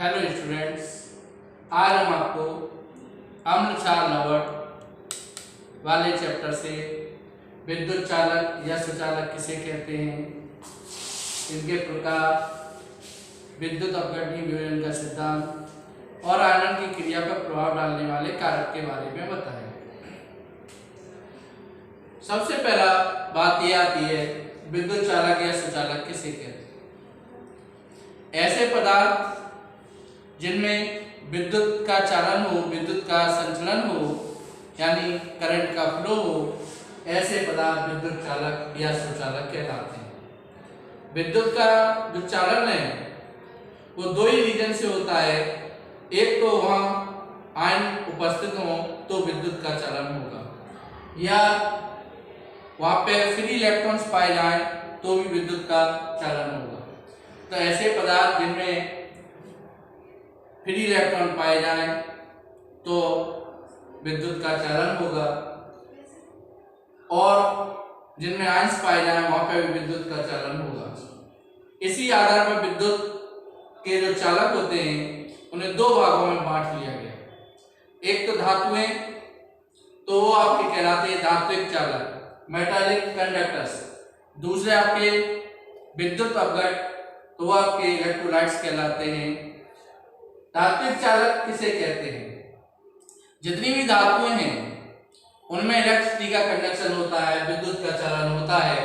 Hello students, आज हम आपको अम्ल क्षार लवण वाले चैप्टर से विद्युत चालक या सुचालक किसे कहते हैं, इनके प्रकार, विद्युत अपघटनीय विभेदन का सिद्धांत और आयनन की क्रिया पर प्रभाव डालने वाले कारक के बारे में बताएं। सबसे पहला बात यह आती है, विद्युत चालक या सुचालक किसे कहते हैं। ऐसे पदार्थ जिनमें विद्युत का चालन हो, विद्युत का संचलन हो, यानी करंट का फ्लो हो, ऐसे पदार्थ विद्युत चालक या सुचालक कहलाते हैं। विद्युत का जो चालन है वो दो ही रीजन से होता है। एक तो वहाँ आयन उपस्थित हो तो विद्युत का चालन होगा, या वहाँ पे फ्री इलेक्ट्रॉन्स पाए जाएं तो भी विद्युत का चालन होगा। तो ऐसे पदार्थ जिनमें फ्री इलेक्ट्रॉन पाए जाएं तो विद्युत का चालन होगा, और जिनमें आयंस पाए जाएं वहां पर भी विद्युत का चालन होगा। इसी आधार पर विद्युत के जो चालक होते हैं उन्हें दो भागों में बांट लिया गया। एक तो धातुएं, तो वो आपके कहलाते हैं धात्विक चालक, मेटालिक कंडक्टर्स। दूसरे आपके विद्युत अपघट, तो वो आपके इलेक्ट्रोलाइट्स कहलाते हैं। धात्विक चालक किसे कहते हैं? जितनी भी धातुएं हैं उनमें इलेक्ट्रिसिटी का कंडक्शन होता है, विद्युत का चालन होता है,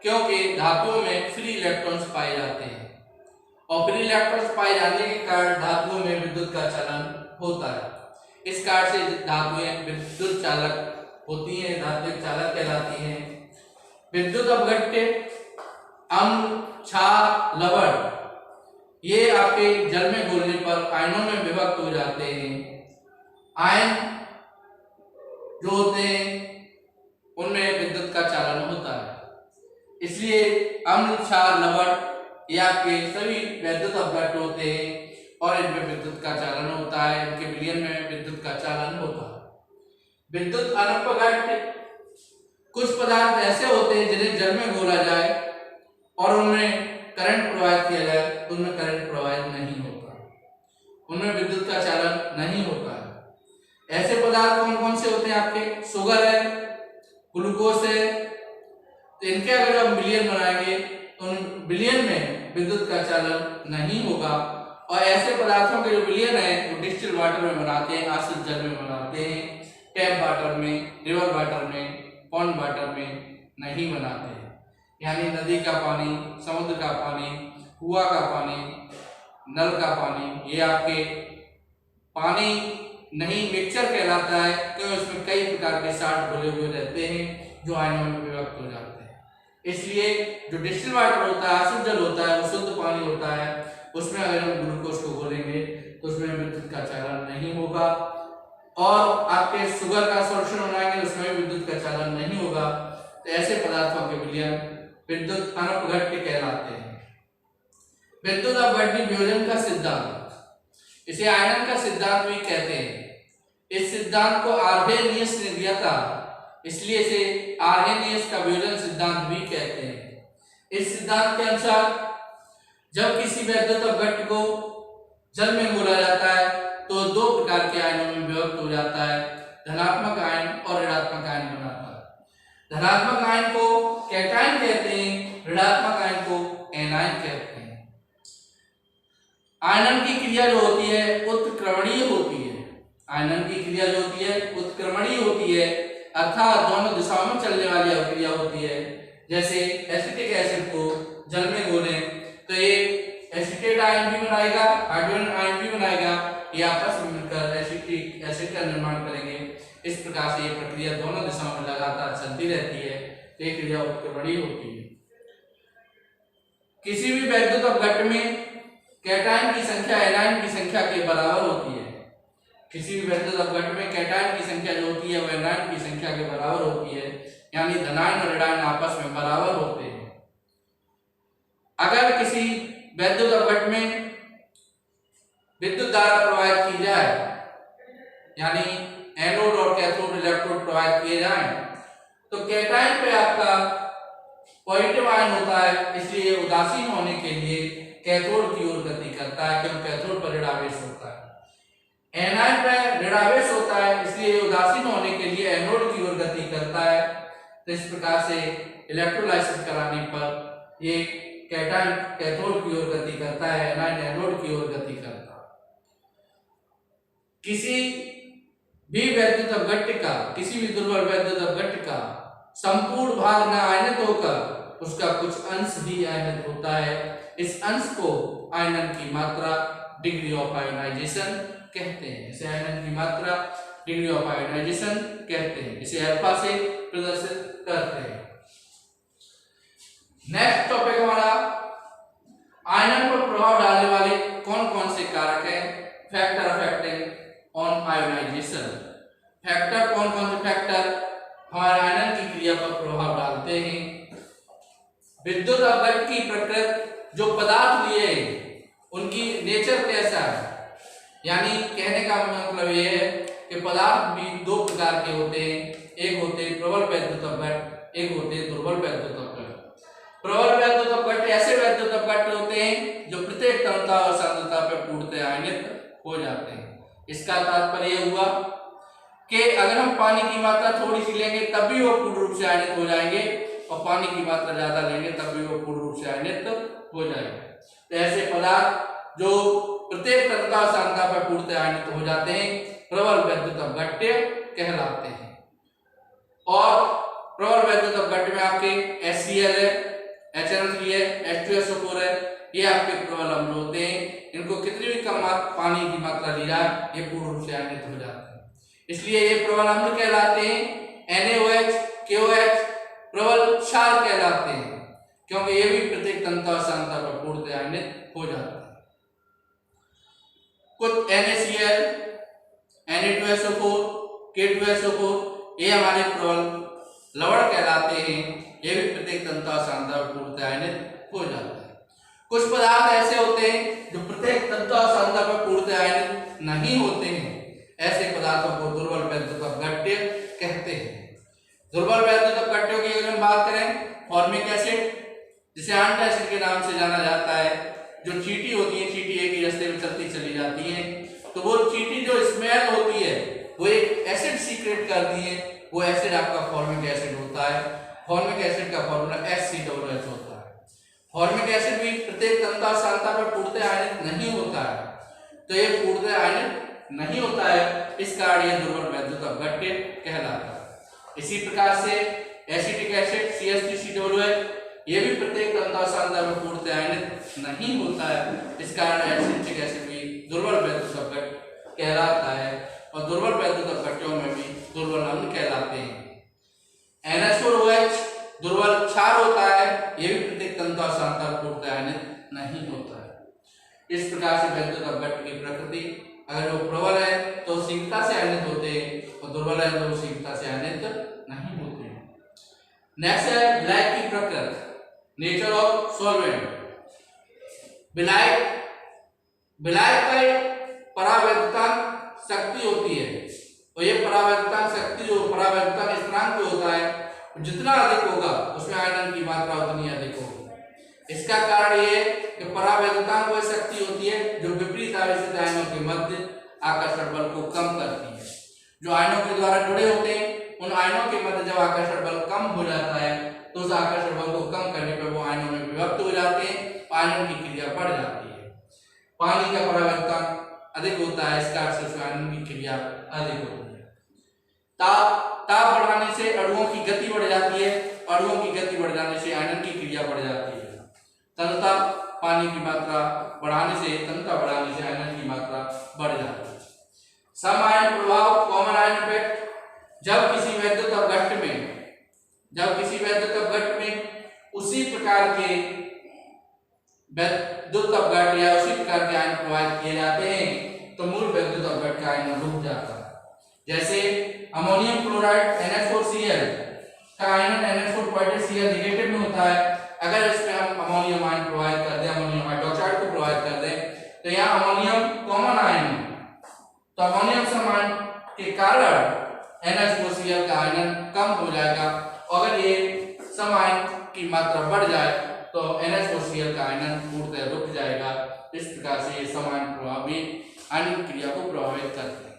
क्योंकि धातुओं में फ्री इलेक्ट्रॉन्स पाए जाते हैं, और फ्री इलेक्ट्रॉन्स पाए जाने के कारण धातुओं में विद्युत का चालन होता है। इस कारण से धातुएं विद्युत चालक होती हैं, धात्विक चालक कहलाती हैं। विद्युत अपघट्य, अम्ल, क्षार, लवण, ये आपके जल में घोलने पर आयनों में विभक्त हो जाते हैं। आयन जो होते हैं उनमें विद्युत का चालन होता है, इसलिए अम्ल, क्षार, लवण ये आपके सभी विद्युत अपघट्य होते हैं और इनमें विद्युत का चालन होता है, इनके विलयन में विद्युत का चालन होता है। विद्युत अनपघट्य, कुछ पदार्थ ऐसे होते हैं जिन्हें जल में घोला जाए और उनमें करंट प्रवाहित किया जाए, उनमें करंट प्रवाहित नहीं होता, उनमें विद्युत का चालन नहीं होता है। ऐसे पदार्थ कौन कौन से होते हैं आपके? शुगर है, ग्लूकोज है। तो इनके अगर हम विलयन बनाएंगे तो उन विलयन में विद्युत का चालन नहीं होगा। और ऐसे पदार्थों के जो विलयन है वो डिस्टिल वाटर में बनाते हैं, आश्रित जल में बनाते हैं, टैप वाटर में, रिवर वाटर में, पॉन्ड वाटर में नहीं बनाते हैं। यानी नदी का पानी, समुद्र का पानी, कुआं का पानी, नल का पानी, ये आपके पानी नहीं मिक्सचर कहलाता है, क्योंकि इसमें कई प्रकार के साल्ट घुले हुए रहते हैं जो आयनों में विभक्त हो जाते हैं। इसलिए जो डिस्टिल वाटर होता है, अशुद्ध जल होता है, वो शुद्ध पानी होता है, उसमें अगर हम ग्लूकोज को घोलेंगे तो उसमें विद्युत का चालन नहीं होगा। और आपके शुगर का सॉल्यूशन बनाएंगे उसमें भी विद्युत का चालन नहीं होगा। तो ऐसे पदार्थों के विलयन विद्युत अनपघट्य कहलाते हैं। विद्युत अपघटनीय विभेदन का सिद्धांत, इसे आयनन का सिद्धांत भी कहते हैं। इस सिद्धांत को आर्हेनियस ने दिया था, इसलिए इसे आर्हेनियस का विभेदन सिद्धांत भी कहते हैं। इस सिद्धांत के अनुसार जब किसी विद्युत अपघट्य को जल में घोला जाता है तो दो प्रकार के आयनों में विभक्त हो जाता है, धनात्मक आयन और ऋणात्मक आयन बनाता है। धनात्मक आयन को कैटायन कहते हैं, ऋणात्मक आयन को एनायन कहते हैं। आयनन की क्रिया जो होती है उत्क्रमणीय होती है। आयनन की क्रिया जो होती है उत्क्रमणीय होती है, अर्थात दोनों दिशाओं में चलने वाली अभिक्रिया होती है। जैसे एसिटिक एसिड को जल में घोलें तो ये एसिटेट आयन भी बनाएगा, हाइड्रोजन आयन भी बनाएगा, ये आपस में मिलकर एसिटिक एसिड का निर्माण करेंगे। इस प्रकार से ये प्रक्रिया दोनों दिशाओं में लगातार चलती रहती है, तो ये क्रिया उत्क्रमणीय होती है। किसी भी विद्युत अपघट्य में कैटायन की संख्या एनायन की संख्या के बराबर होती है। किसी भी विद्युत अपघट्य में कैटायन की संख्या जो होती है वो एनायन की संख्या के बराबर होती है, यानी धनायन और ऋणायन आपस में बराबर होते हैं। अगर किसी विद्युत अपघट्य में विद्युत धारा प्रवाहित की जाए, यानी एनोड और कैथोड इलेक्ट्रोड प्रवाहित किए जाएं, तो कैटायन पे आपका पॉजिटिव आयन होता है, इसलिए उदासीन होने के लिए कैथोड की ओर गति करता है, क्योंकि कैथोड पर ऋणात्मक एनायन पर ऋणावेश होता है, इसलिए उदासीन होने के लिए एनोड की ओर गति करता है। तो इस प्रकार से इलेक्ट्रोलाइसिस कराने पर ये कैटायन कैथोड की ओर गति करता है, एनायन एनोड की ओर गति करता है। किसी भी वैद्युत अपघट्य का, किसी भी दुर्बल वैद्युत अपघट्य का संपूर्ण भाग न आयनित होकर उसका कुछ अंश भी आयनित होता है। इस अंश को आयनन की मात्रा, डिग्री ऑफ आयोनाइजेशन कहते हैं। इसे आयनन की मात्रा, डिग्री ऑफ आयोनाइजेशन कहते हैं। इसे अल्फा से प्रदर्शित करते हैं। नेक्स्ट टॉपिक हमारा आयनन पर प्रभाव डालने वाले कौन कौन से कारक हैं। Factor affecting on ionisation. Factor, कौन कौन से फैक्टर हमारे आयनन की क्रिया पर प्रभाव डालते हैं। विद्युत अपघट्य की प्रकृति, जो पदार्थ लिए उनकी नेचर कैसा है, यानी कहने का मतलब ये है कि पदार्थ भी दो प्रकार के होते हैं। एक होते हैं प्रबल वैद्युत अपघट्य, एक होते हैं दुर्बल वैद्युत अपघट्य। प्रबल वैद्युत अपघट्य ऐसे वैद्युत अपघट्य होते हैं जो प्रत्येक तन्यता और सांद्रता पर पूर्णतः आयनित हो जाते हैं। इसका तात्पर्य यह हुआ कि अगर हम पानी की मात्रा थोड़ी सी लेंगे तब भी वो पूर्ण रूप से आयनित हो जाएंगे, और पानी की मात्रा ज्यादा लेंगे तब भी वो पूर्ण रूप से आयनित हो जाएंगे। तो ऐसे पदार्थ जो प्रत्येक तन्यता और सांद्रता पर पूर्णतः आयनित हो जाते हैं प्रबल वैद्युत अपघट्य कहलाते हैं। और प्रबल वैद्युत अपघट्य में आपके HCl है, HNO3 है, H2SO4 है, ये आपके प्रबल अम्ल होते हैं। इनको कितनी भी कम पानी की मात्रा ली जाए ये पूर्ण रूप से आयनित हो जाते हैं, इसलिए ये प्रबल अम्ल कहलाते हैं। NaOH, KOH प्रबल क्षार कहलाते हैं, क्योंकि ये भी प्रत्येक तन्यता और सांद्रता पर पूर्णतः आयनित हो जाते हैं। कुछ NaCl, Na2SO4, K2SO4 ये हमारे प्रबल लवण कहलाते हैं। ये भी प्रत्येक तन्यता और सांद्रता पर पूर्णतः आयनित हो जाते हैं। कुछ पदार्थ ऐसे होते हैं जो प्रत्येक तन्यता और सांद्रता पर पूर्णतः आयनित नहीं होते हैं। ऐसे पदार्थों को दुर्बल वैद्युत अपघट्य कहते हैं। दुर्बल वैद्युत अपघट्यों की अगर हम बात करें, फॉर्मिक एसिड जिसे एंटासिड के नाम से जाना जाता है, जो चींटी होती है, चींटी एक ही रास्ते में चलती चली जाती है, तो वो चींटी जो स्मेल होती है वो एक एसिड सीक्रेट करती है, वो एसिड आपका फॉर्मिक एसिड होता है। फॉर्मिक एसिड का फॉर्मूला HCOOH होता है। फॉर्मिक एसिड भी प्रत्येक तन्यता और सांद्रता पर पूर्णतः आयनित नहीं होता है, तो ये पूर्णतः आयनित नहीं होता है, इस कारण यह दुर्बल वैद्युत अपघट्य कहलाता है। इसी प्रकार से एसिटिक एसिड CH3COOH ये भी प्रत्येक तन्यता और सांद्रता में पूर्णतः आयनित नहीं होता है, इस कारण एसिटिक एसिड भी दुर्बल वैद्युत अपघट्य कहलाता है। और दुर्बल वैद्युत अपघट्यों में भी दुर्बल अम्ल कहलाते हैं। NH4OH दुर्बल क्षार होता है, ये भी प्रत्येक तन्यता और सांद्रता में पूर्णतः आयनित नहीं होता है। इस प्रकार से वैद्युत अपघट्य की प्रकृति, अगर वो प्रबल है तो शीघ्रता से आयनित होते हैं, और दुर्बल है तो शीघ्रता से आयनित नहीं होते हैं। नेक्स्ट है ब्लैक की प्रकृति, नेचर ऑफ सॉल्वेंट। विलायक का एक परावैद्युतांक शक्ति होती है, और ये परावैद्युतांक शक्ति जो परावैद्युतांक स्थिरांक जो होता है जितना अधिक होगा उसमें आयनन की मात्रा उतनी अधिक होगी। इसका कारण ये कि परावैद्युतांक वह शक्ति होती है जो विपरीत आवेशित आयनों के मध्य आकर्षण बल को कम करती है। जो आयनों के द्वारा जुड़े होते हैं उन आयनों के मध्य जब आकर्षण बल कम हो जाता है तो उस आकर्षण बल को कम करने पर वो आयनों में विभक्त हो जाते हैं, आयनों की क्रिया बढ़ जाती है। पानी का परावैद्युतांक अधिक होता है, इसका अर्थ है आयनन की क्रिया अधिक होती है। ताप बढ़ाने से अणुओं की गति बढ़ जाती है, अणुओं की गति बढ़ जाने से आयनन की क्रिया बढ़ जाती है। तन्यता पानी की मात्रा बढ़ाने से, तन्यता बढ़ाने से आयनन की मात्रा बढ़ जाती है। सम आयन प्रभाव, कॉमन आयन इफेक्ट। जब किसी वैद्युत अपघट्य में उसी प्रकार के विद्युत अपघट्य या उसी प्रकार के आयन प्रवाहित किए जाते हैं तो मूल वैद्युत अपघट्य का आयन रुक जाता है। जैसे अमोनियम क्लोराइड NH4Cl का आयनन NH4Cl नेगेटिव में होता है। अगर इसमें हम अमोनियम आयन प्रोवाइड कर दें, अमोनियम हाइड्रोक्साइड को प्रोवाइड कर दें, तो यहाँ अमोनियम कॉमन आयन है, तो अमोनियम समान के कारण NH4Cl का आयनन कम हो जाएगा। अगर ये सम आयन की मात्रा बढ़ जाए तो NH4Cl का आयनन पूर्णतः रुक जाएगा। इस प्रकार से ये सम आयन प्रभाव भी अन्य क्रिया को प्रभावित करते हैं।